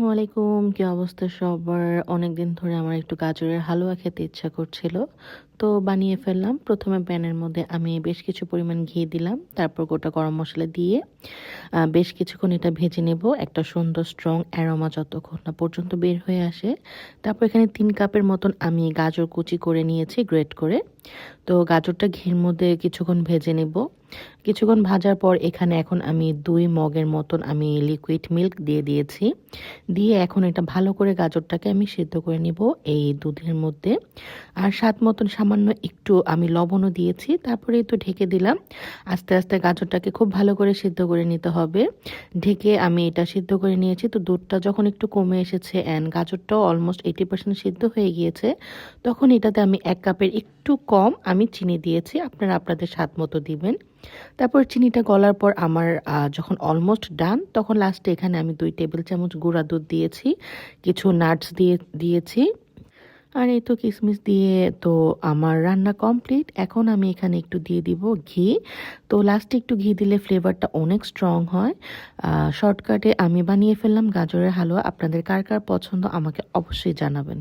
আসসালামু আলাইকুম। কি অবস্থা সবার? অনেকদিন ধরে আমার একটু গাজরের হালুয়া খেতে ইচ্ছা করছিল। তো বানিয়ে ফেললাম। ১ম এ প্যানের মধ্যে আমি বেশ কিছু পরিমাণ ঘি দিলাম। তারপর গোটা গরম মসলা দিয়ে বেশ কিছুক্ষণ এটা ভেজে নেব। একটা সুন্দর স্ট্রং অ্যারোমা যতক্ষণ না পর্যন্ত বের হয়ে আসে। তারপর এখানে ৩ কাপের মতন আমি গাজর কুচি করে নিয়েছি গ্রেট করে। তো গাজরটা ঘির মধ্যে কিছুক্ষণ ভেজে নেব। কিছুক্ষণ ভাজার পর এখানে এখন আমি ২ মগের মতন আমি লিকুইড মিল্ক দিয়ে দিয়েছি। দিয়ে এখন এটা ভালো করে গাজরটাকে আমি সিদ্ধ করে নিব এই দুধের মধ্যে। আর স্বাদ মতন সামান্য একটু আমি লবণও দিয়েছি। তারপরে তো ঢেকে দিলাম। আস্তে, আস্তে গাজরটাকে খুব ভালো করে সিদ্ধ করে নিতে হবে। ঢেকে আমি এটা সিদ্ধ করে নিয়েছি। তো দুধটা যখন একটু কমে এসেছে অ্যান্ড গাজরটাও অলমোস্ট 80% সিদ্ধ হয়ে গিয়েছে, তখন এটাতে আমি ১ কাপের একটু কম আমি চিনি দিয়েছি। আপনারা আপনাদের স্বাদ মতো দিবেন। তারপর চিনিটা গলার পর আমার যখন অলমোস্ট ডান, তখন লাস্টে এখানে আমি ২ টেবিল চামচ গুঁড়া দুধ দিয়েছি। কিছু নাটস দিয়েছি। আর এই তো কিশমিশ দিয়ে তো আমার রান্না কমপ্লিট। এখন আমি এখানে একটু দিয়ে দিব ঘি। তো লাস্টে একটু ঘি দিলে ফ্লেভারটা অনেক স্ট্রং হয়। শর্টকাটে আমি বানিয়ে ফেললাম গাজরের হালুয়া। আপনাদের কার কার পছন্দ আমাকে অবশ্যই জানাবেন।